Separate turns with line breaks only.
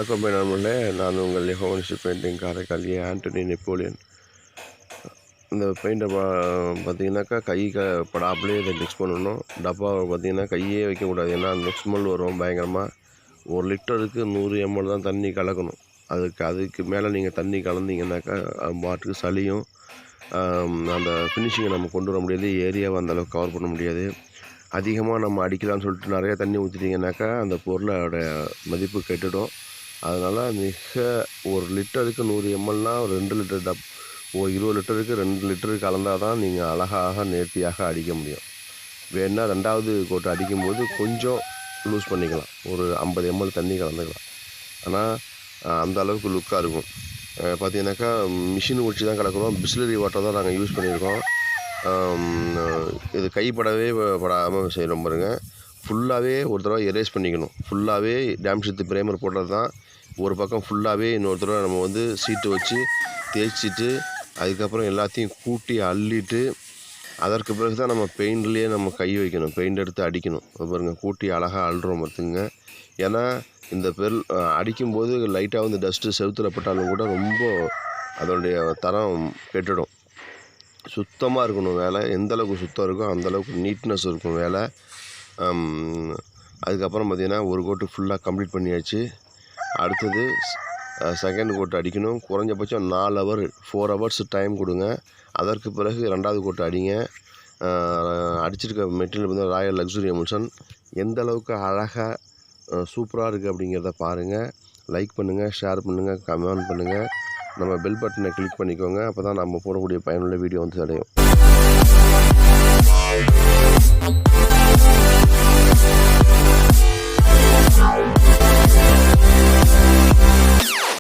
வணக்கம் நண்பர்களே, நான் உங்கள் லிஹோனிஸ்ட் பெயிண்டிங் காரைக்கால் ஆண்டனி நெப்போலியன். இந்த பெயிண்டை பார்த்தீங்கன்னாக்கா படாப்புலேயே இதை மிக்ஸ் பண்ணணும். டப்பாவை பார்த்தீங்கன்னா கையே வைக்கக்கூடாது, ஏன்னா அந்த ஸ்மெல் வரும் பயங்கரமாக. 1 லிட்டருக்கு 100 ml தான் தண்ணி கலக்கணும். அதுக்கு மேலே நீங்கள் தண்ணி கலந்தீங்கன்னாக்கா பாட்டுக்கு சளியும் அந்த ஃபினிஷிங்கை நம்ம கொண்டு வர முடியாது, ஏரியாவை அந்தளவுக்கு கவர் பண்ண முடியாது. அதிகமாக நம்ம அடிக்கலாம்னு சொல்லிட்டு நிறைய தண்ணி ஊற்றிட்டிங்கனாக்கா அந்த பொருளோட மதிப்பு கெட்டுடும். அதனால் மிக 1 லிட்டருக்கு 100 mlனா 2 லிட்டர் 20 லிட்டருக்கு 2 லிட்டரு கலந்தால் தான் நீங்கள் அழகாக நேர்த்தியாக அடிக்க முடியும். வேணால் 2வது கோட்டை அடிக்கும்போது கொஞ்சம் லூஸ் பண்ணிக்கலாம், ஒரு 50 ml தண்ணி கலந்துக்கலாம். ஆனால் அந்த அளவுக்கு லுக்காக இருக்கும். பார்த்தீங்கன்னாக்கா மிஷின் வச்சு தான் கலக்கிறோம், பிஸ்லரி வாட்டர் தான் நாங்கள் யூஸ் பண்ணியிருக்கோம். இது படாமல் செய்கிறோம் பாருங்கள். ஃபுல்லாகவே ஒரு தடவை எரேஸ் பண்ணிக்கணும். ஃபுல்லாகவே டேம்ஷீத்து பிரேமர் போடுறது தான். ஒரு பக்கம் ஃபுல்லாகவே இன்னொரு தடவை நம்ம சீட்டு வச்சு தேய்ச்சிட்டு அதுக்கப்புறம் எல்லாத்தையும் கூட்டி அள்ளிட்டு அதற்கு பிறகு தான் நம்ம பெயிண்ட்லேயே நம்ம கை வைக்கணும், பெயிண்ட் எடுத்து அடிக்கணும். பாருங்கள், கூட்டி அழகாக அள்ளுறோம் பார்த்துங்க. ஏன்னா இந்த அடிக்கும்போது லைட்டாக டஸ்ட்டு செவுத்தில் பட்டாலும் கூட ரொம்ப அதனுடைய தரம் கெட்டுடும். சுத்தமாக இருக்கணும் வேலை. எந்தளவுக்கு சுத்தம் இருக்கோ அந்தளவுக்கு நீட்னஸ் இருக்கும் வேலை. அதுக்கப்புறம் பார்த்திங்கன்னா ஒரு கோட்டு ஃபுல்லாக கம்ப்ளீட் பண்ணியாச்சு. அடுத்தது செகண்ட் கோட்டு அடிக்கணும். குறைஞ்சபட்சம் 4 ஹவர்ஸ் டைம் கொடுங்க. அதற்கு பிறகு 2வது கோட்டு அடிங்க. அடிச்சிருக்க மெட்டீரியல் வந்து ராயல் லக்ஸுரி எமுல்ஷன். எந்த அளவுக்கு அழகாக சூப்பராக இருக்குது அப்படிங்கிறத பாருங்கள். லைக் பண்ணுங்கள், ஷேர் பண்ணுங்கள், கமெண்ட் பண்ணுங்கள். நம்ம பெல் பட்டனை கிளிக் பண்ணிக்கோங்க. அப்போ தான் நம்ம போடக்கூடிய பயனுள்ள வீடியோ அடையும்.